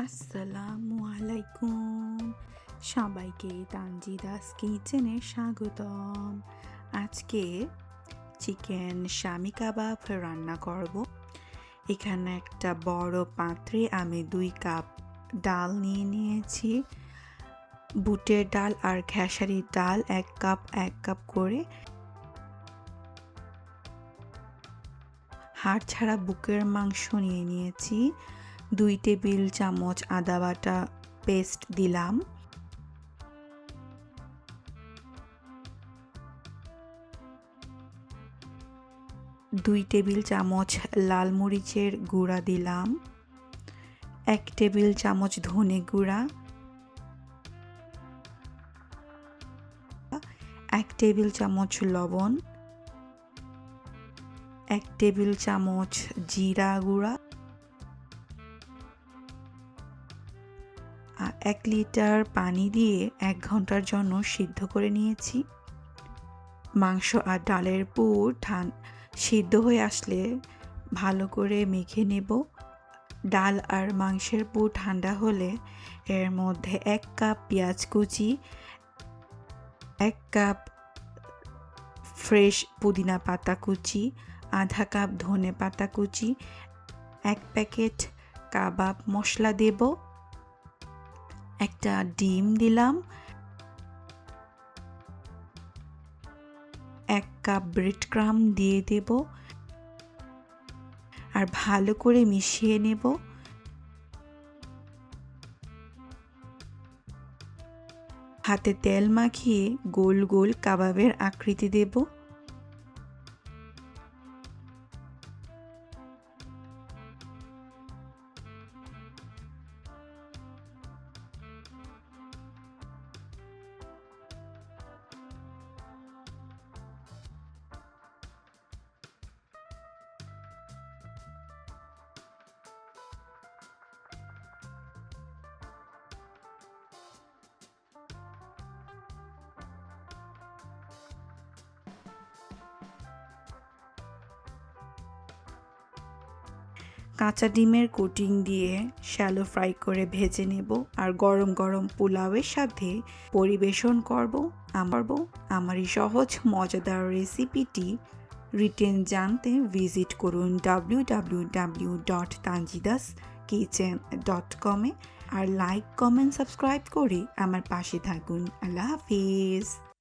আসসালামু আলাইকুম, সবাইকে তানজিদাস কিচেনে স্বাগতম। আজকে চিকেন শামি কাবাব রান্না করব। এখানে একটা বড় পাত্রে আমি 2 কাপ ডাল নিয়েছি। বুটের ডাল আর খেসারির ডাল 1 কাপ করে। হাড় ছাড়া বুকের মাংস নিয়েছি। 2 টেবিল চামচ আদা বাটা পেস্ট দিলাম। 2 টেবিল চামচ লাল মরিচের গুঁড়া দিলাম। 1 টেবিল চামচ ধনে গুঁড়া, 1 টেবিল চামচ লবণ, 1 টেবিল চামচ জিরা গুঁড়া, 1 লিটার পানি দিয়ে 1 ঘন্টার জন্য সিদ্ধ করে নিয়েছি। মাংস আর ডালের পুর সিদ্ধ হয়ে আসলে ভালো করে মেখে নেব। ডাল আর মাংসের পুর ঠান্ডা হলে এর মধ্যে 1 কাপ পেঁয়াজ কুচি, 1 কাপ ফ্রেশ পুদিনা পাতা কুচি, আধা কাপ ধনে পাতা কুচি, 1 প্যাকেট কাবাব মশলা দেব, একটা ডিম দিলাম, 1 কাপ ব্রেড ক্রাম্ব দিয়ে দেব আর ভালো করে মিশিয়ে নেব। হাতে তেল মাখিয়ে গোল গোল কাবাবের আকৃতি দেব। কাঁচা ডিমের কোটিং দিয়ে শ্যালো ফ্রাই করে ভেজে নেব আর গরম গরম পোলাওয়ের সাথে পরিবেশন করব। আমার এই সহজ মজাদার রেসিপিটি রিটেন জানতে ভিজিট করুন www.tanjidaskitchen.com আর লাইক, কমেন্ট, সাবস্ক্রাইব করে আমার পাশে থাকুন। আল্লাহ হাফিজ।